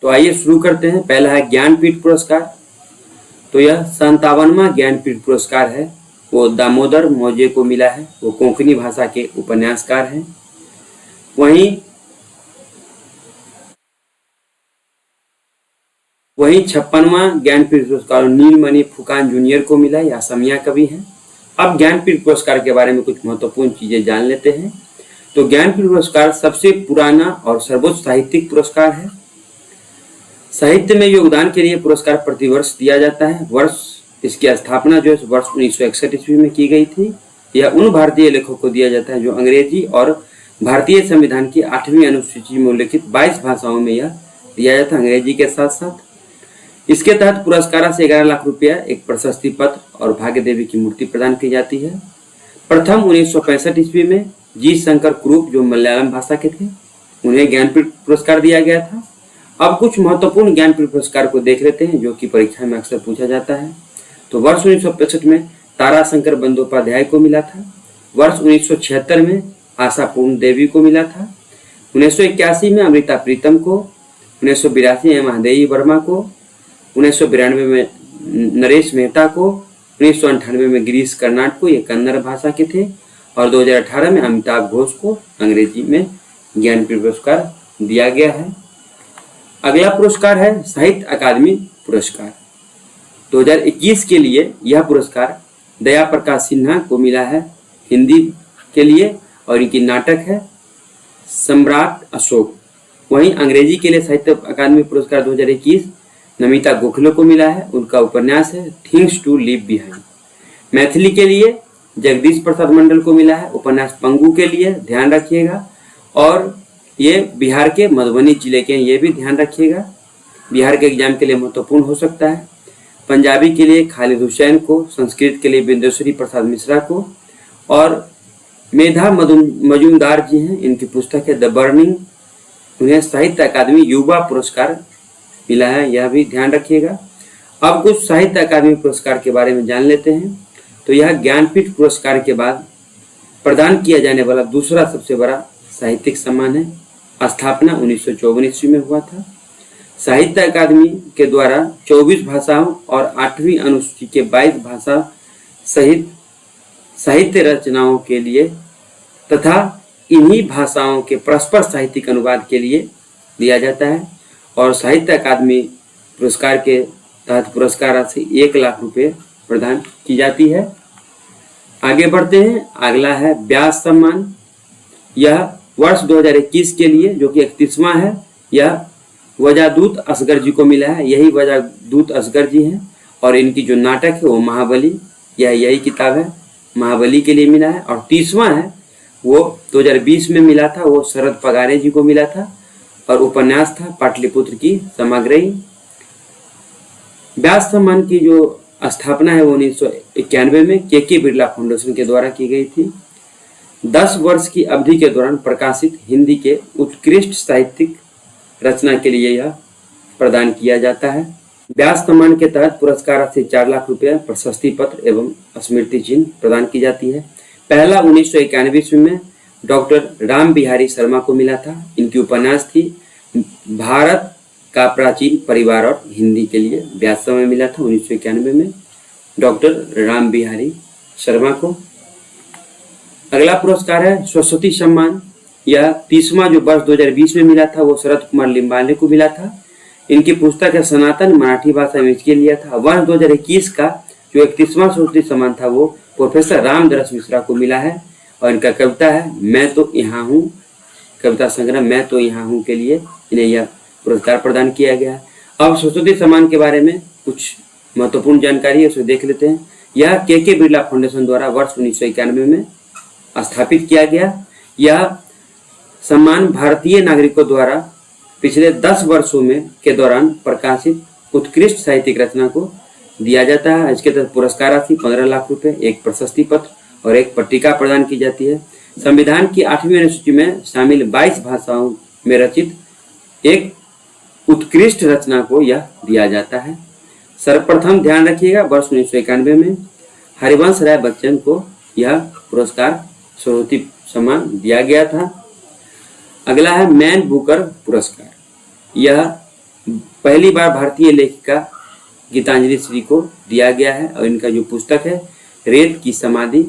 तो आइए शुरू करते हैं। पहला है ज्ञानपीठ पुरस्कार। तो यह 57वां ज्ञानपीठ पुरस्कार है। वो दामोदर मौजे को मिला है। वो कोंकणी भाषा के उपन्यासकार हैं। वहीं 56वां ज्ञानपीठ पुरस्कार नीलमणि फुकान जूनियर को मिला। यह असमिया कवि हैं। अब ज्ञानपीठ पुरस्कार के बारे में कुछ महत्वपूर्ण चीजें जान लेते हैं। तो ज्ञानपीठ पुरस्कार सबसे पुराना और सर्वोच्च साहित्यिक पुरस्कार है। साहित्य में योगदान के लिए पुरस्कार प्रतिवर्ष दिया जाता है। इसकी स्थापना जो है वर्ष 1961 ईस्वी में की गई थी। यह उन भारतीय लेखकों को दिया जाता है जो अंग्रेजी और भारतीय संविधान की 8वीं अनुसूची में उल्लिखित 22 भाषाओं में यह दिया जाता है, अंग्रेजी के साथ साथ। इसके तहत पुरस्कार से 11 लाख रुपया, एक प्रशस्ति पत्र और भाग्य देवी की मूर्ति प्रदान की जाती है। प्रथम 1965 ईस्वी में जी शंकर कुरूप जो मलयालम भाषा के थे, उन्हें ज्ञानपीठ पुरस्कार दिया गया था। अब कुछ महत्वपूर्ण ज्ञानपीठ पुरस्कार को देख लेते हैं जो कि परीक्षा में अक्सर पूछा जाता है। तो वर्ष 1965 में ताराशंकर बंदोपाध्याय को मिला था। वर्ष 1976 में आशा पूर्ण देवी को मिला था। 1981 में अमृता प्रीतम को, 1982 में महादेवी वर्मा को, 1992 में नरेश मेहता को, 1998 में गिरीश कर्नाड को, ये कन्नड़ भाषा के थे, और 2018 में अमिताभ घोष को अंग्रेजी में ज्ञानपीठ पुरस्कार दिया गया है। अगला पुरस्कार है साहित्य अकादमी पुरस्कार। 2021 के लिए यह पुरस्कार दया प्रकाश सिन्हा को मिला है हिंदी के लिए, और इनकी नाटक है सम्राट अशोक। वहीं अंग्रेजी के लिए साहित्य अकादमी पुरस्कार 2021 नमिता गोखले को मिला है। उनका उपन्यास है things to leave behind. Maithili के लिए जगदीश प्रसाद मंडल को मिला है उपन्यास पंगु के लिए, ध्यान रखिएगा। और ये बिहार के मधुबनी जिले के, ये भी ध्यान रखिएगा, बिहार के एग्जाम के लिए महत्वपूर्ण हो सकता है। पंजाबी के लिए खालिद हुसैन को, संस्कृत के लिए बिंदेश्वरी प्रसाद मिश्रा को, और मेधा मजूमदार जी हैं, इनकी पुस्तक है द बर्निंग, उन्हें साहित्य अकादमी युवा पुरस्कार मिला है, यह भी ध्यान रखिएगा। अब कुछ साहित्य अकादमी पुरस्कार के बारे में जान लेते हैं। तो यह ज्ञानपीठ पुरस्कार के बाद प्रदान किया जाने वाला दूसरा सबसे बड़ा साहित्यिक सम्मान है। स्थापना 1954 ईस्वी में हुआ था। साहित्य अकादमी के द्वारा 24 भाषाओं और 8वीं अनुसूची के 22 भाषा सहित साहित्य रचनाओं के लिए तथा इन्हीं भाषाओं के परस्पर साहित्यिक अनुवाद के लिए दिया जाता है। और साहित्य अकादमी पुरस्कार के तहत पुरस्कार राशि 1 लाख रुपए प्रदान की जाती है। आगे बढ़ते हैं। अगला है व्यास सम्मान। यह वर्ष 2021 के लिए जो कि 31वां है, यह वजादूत असगर जी को मिला है। यही वजादूत असगर जी हैं, और इनकी जो नाटक है वो महाबली, यही किताब है, महाबली के लिए मिला है। और 30वां है वो 2020 में मिला था, वो शरद पगारे जी को मिला था, और उपन्यास था पाटलिपुत्र की समग्री। व्यास सम्मान की जो स्थापना है वो 1991 में के बिरला फाउंडेशन के द्वारा की गई थी। 10 वर्ष की अवधि के दौरान प्रकाशित हिंदी के उत्कृष्ट साहित्यिक रचना के लिए यह प्रदान किया जाता है। व्यास सम्मान के तहत पुरस्कार राशि 4 लाख रुपया, प्रशस्ति पत्र एवं स्मृति चिन्ह प्रदान की जाती है। पहला 1991 ईस्वी में डॉक्टर राम बिहारी शर्मा को मिला था। इनकी उपन्यास थी भारत का प्राचीन परिवार, और हिंदी के लिए व्यास सम्मान मिला था 1991 में डॉक्टर राम बिहारी शर्मा को। अगला पुरस्कार है सरस्वती सम्मान। यह 30वां जो वर्ष 2020 में मिला था वो शरद कुमार लिम्बाले को मिला था। इनकी पुस्तक है सनातन, मराठी भाषा में इसके लिया था। वर्ष 2021 का जो 31वां सरस्वती सम्मान था वो प्रोफेसर रामदरस मिश्रा को मिला है, और इनका कविता है मैं तो यहाँ हूँ, कविता संग्रह मैं तो यहाँ हूँ के लिए इन्हें यह पुरस्कार प्रदान किया गया है। अब सरस्वती सम्मान के बारे में कुछ महत्वपूर्ण जानकारी है, उसे देख लेते हैं। यह के बिरला फाउंडेशन द्वारा वर्ष 1991 में स्थापित किया गया। यह सम्मान भारतीय नागरिकों द्वारा पिछले 10 वर्षों में के दौरान प्रकाशित उत्कृष्ट साहित्यिक रचना को दिया जाता है। इसके तहत पुरस्कार राशि 15 लाख रुपए, एक प्रशस्ति पत्र और एक पट्टिका प्रदान की जाती है। संविधान की 8वीं अनुसूची में शामिल 22 भाषाओं में रचित एक उत्कृष्ट रचना को यह दिया जाता है। सर्वप्रथम ध्यान रखिएगा, वर्ष 1991 में हरिवंश राय बच्चन को यह पुरस्कार सरस्वती सम्मान दिया गया था। अगला है मैन बुकर पुरस्कार। यह पहली बार भारतीय लेखिका गीतांजलि श्री को दिया गया है। और इनका जो पुस्तक है रेत की समाधि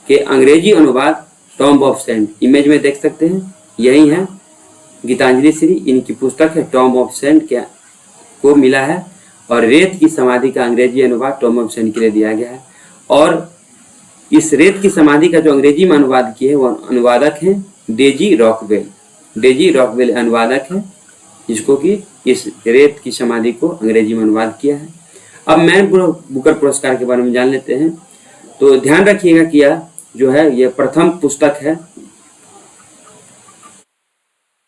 के अंग्रेजी अनुवाद टॉम्ब ऑफ सेंट, इमेज में देख सकते हैं यही है गीतांजलि श्री, इनकी पुस्तक है टॉम्ब ऑफ सेंट के को मिला है। और रेत की समाधि का अंग्रेजी अनुवाद टॉम्ब ऑफ सेंट के लिए दिया गया है। और इस रेत की समाधि का जो अंग्रेजी में अनुवाद किए वो अनुवादक हैं डेजी रॉकवेल। डेजी रॉकवेल अनुवादक है जिसको कि इस रेत की समाधि को अंग्रेजी में अनुवाद किया है। अब मैन बुकर पुरस्कार के बारे में जान लेते हैं। तो ध्यान रखिएगा कि यह जो है यह प्रथम पुस्तक है,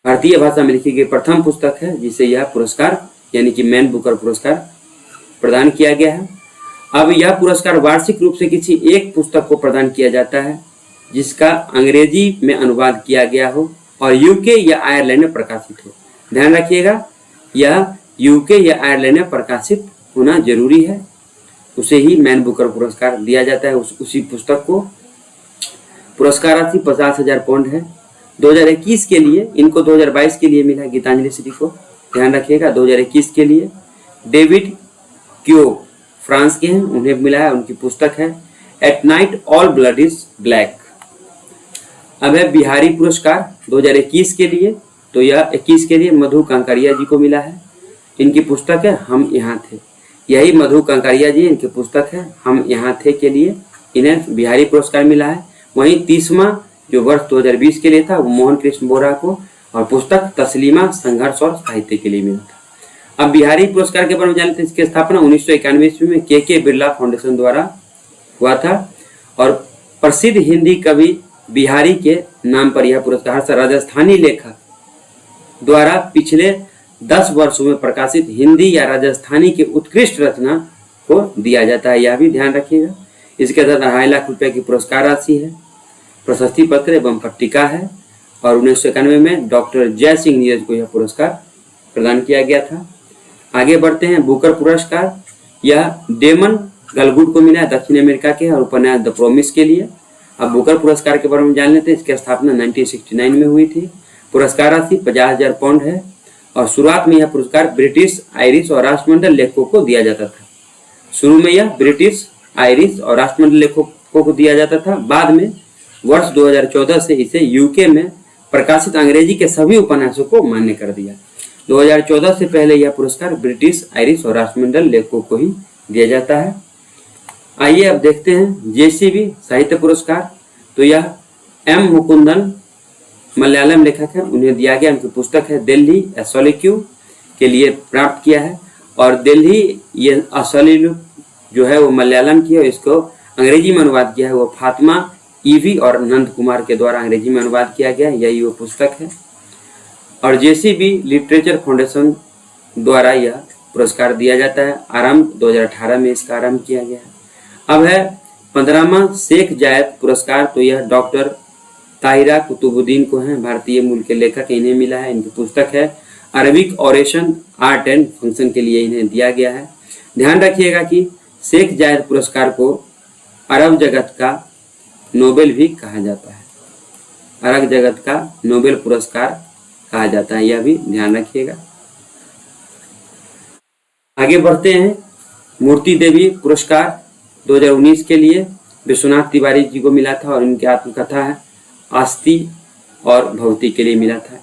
भारतीय भाषा में लिखी गई प्रथम पुस्तक है जिसे यह पुरस्कार यानी कि मैन बुकर पुरस्कार प्रदान किया गया है। अब यह पुरस्कार वार्षिक रूप से किसी एक पुस्तक को प्रदान किया जाता है जिसका अंग्रेजी में अनुवाद किया गया हो और यूके या आयरलैंड में प्रकाशित हो। ध्यान रखिएगा यह यूके या आयरलैंड में प्रकाशित होना जरूरी है, उसे ही मैन बुकर पुरस्कार दिया जाता है उसी पुस्तक को। पुरस्कार राशि 50,000 पाउंड है। 2021 के लिए, इनको 2022 के लिए मिला गीतांजलि श्री को, ध्यान रखिएगा 2021 के लिए डेविड क्यो फ्रांस के हैं, उन्हें मिला है, उनकी पुस्तक है at night all blood is black. अब है बिहारी पुरस्कार 2021 के लिए, तो यह 21 के लिए मधु कांकरिया जी को मिला है, इनकी पुस्तक है हम यहाँ थे। यही मधु कांकरिया जी, इनकी पुस्तक है हम यहाँ थे के लिए इन्हें बिहारी पुरस्कार मिला है। वहीं 30वां जो वर्ष 2020 के लिए था वो मोहन कृष्ण बोरा को, और पुस्तक तस्लीमा संघर्ष और साहित्य के लिए मिला था। अब बिहारी पुरस्कार के बारे में जानते हैं। इसकी स्थापना 1991 में के बिरला फाउंडेशन द्वारा हुआ था और प्रसिद्ध हिंदी कवि बिहारी के नाम पर यह पुरस्कार राजस्थानी लेखक द्वारा पिछले 10 वर्षों में प्रकाशित हिंदी या राजस्थानी की उत्कृष्ट रचना को दिया जाता है, यह भी ध्यान रखिएगा। इसके तहत 2.5 लाख रुपए की पुरस्कार राशि है, प्रशस्ति पत्र एवं पट्टिका है। और 1991 में डॉक्टर जय सिंह नीरज को यह पुरस्कार प्रदान किया गया था। आगे बढ़ते हैं। बुकर पुरस्कार यह डेमन गलगुड को मिला है, दक्षिण अमेरिका के, और उपन्यास द प्रोमिस के लिए। अब बुकर पुरस्कार के बारे में जान लेते हैं। इसकी स्थापना 1969 में हुई थी। पुरस्कार राशि 50,000 पाउंड है और शुरुआत में यह पुरस्कार ब्रिटिश, आयरिश और राष्ट्रमंडल लेखकों को दिया जाता था। शुरू में यह ब्रिटिश, आयरिश और राष्ट्रमंडल लेखकों को दिया जाता था। बाद में वर्ष 2014 से इसे यूके में प्रकाशित अंग्रेजी के सभी उपन्यासों को मान्य कर दिया। 2014 से पहले यह पुरस्कार ब्रिटिश, आयरिश और राष्ट्रमंडल लेखकों को ही दिया जाता है। आइए अब देखते हैं जेसीबी साहित्य पुरस्कार। तो यह एम मुकुंदन मलयालम लेखक है, उन्हें दिया गया। उनकी पुस्तक है दिल्ली ए सॉलिट्यूड के लिए प्राप्त किया है। और दिल्ली ये असॉलिट्यूड जो है वो मलयालम की है, इसको अंग्रेजी में अनुवाद किया है वो फातिमा ईवी और नंद कुमार के द्वारा अंग्रेजी में अनुवाद किया गया, यही वो पुस्तक है। और जेसीबी लिटरेचर फाउंडेशन द्वारा यह पुरस्कार दिया जाता है। आरंभ 2018 में इसका आरंभ किया गया है। अब है 15वां शेख जायद पुरस्कार। तो यह डॉक्टर ताहिरा कुतुबुद्दीन को है, भारतीय मूल के लेखक, इन्हें मिला है। इनकी पुस्तक है Arabic oration art and function के लिए इन्हें दिया गया है। ध्यान रखिएगा कि शेख जायद पुरस्कार को अरब जगत का नोबेल भी कहा जाता है, अरब जगत का नोबेल पुरस्कार कहा जाता है, यह भी ध्यान रखिएगा। आगे बढ़ते हैं। मूर्ति देवी पुरस्कार 2019 के लिए विश्वनाथ तिवारी जी को मिला था और इनकी आत्मकथा है आस्ती और भवती के लिए मिला था।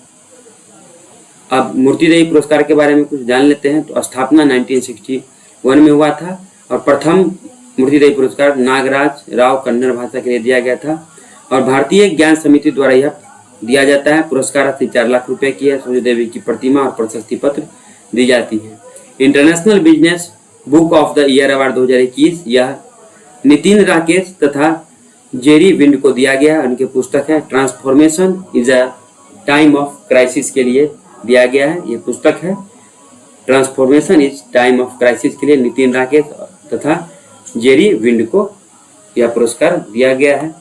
अब मूर्ति देवी पुरस्कार के बारे में कुछ जान लेते हैं। तो स्थापना 1961 में हुआ था और प्रथम मूर्ति देवी पुरस्कार नागराज राव कन्नड़ भाषा के लिए दिया गया था और भारतीय ज्ञान समिति द्वारा यह दिया जाता है। पुरस्कार राशि 4 लाख रुपए की है। सूर्य देवी की प्रतिमा और प्रशस्ति पत्र दी जाती है। International business book of the year award 2021 यह नितिन राकेश तथा जेरी विंड को दिया गया। उनकी पुस्तक है transformation is a time of crisis के लिए दिया गया है। ये पुस्तक है transformation is time of crisis के लिए नितिन राकेश तथा जेरी विंड को यह पुरस्कार दिया गया है।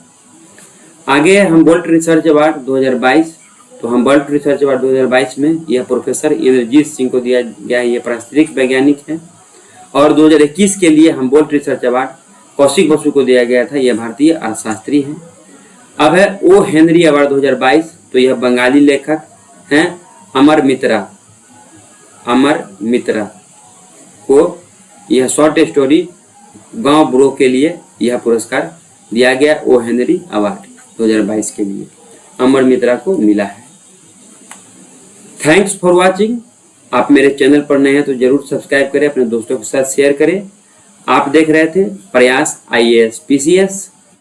आगे हम्बोल्ट रिसर्च अवार्ड 2022। तो हम्बोल्ट रिसर्च अवार्ड 2022 में यह प्रोफेसर इंद्रजीत सिंह को दिया गया है, ये पारिस्थितिक वैज्ञानिक है। और 2021 के लिए Humboldt research award Kaushik Basu को दिया गया था, यह भारतीय अर्थशास्त्री हैं। अब है ओ हेनरी अवार्ड 2022। तो यह बंगाली लेखक हैं अमर मित्रा। अमर मित्रा को यह शॉर्ट स्टोरी गांव बुढ़ो के लिए यह पुरस्कार दिया गया। ओ हेनरी अवार्ड 2022 के लिए अमर मित्रा को मिला है। Thanks for watching. आप मेरे चैनल पर नए हैं तो जरूर सब्सक्राइब करें, अपने दोस्तों के साथ शेयर करें। आप देख रहे थे प्रयास IAS PCS।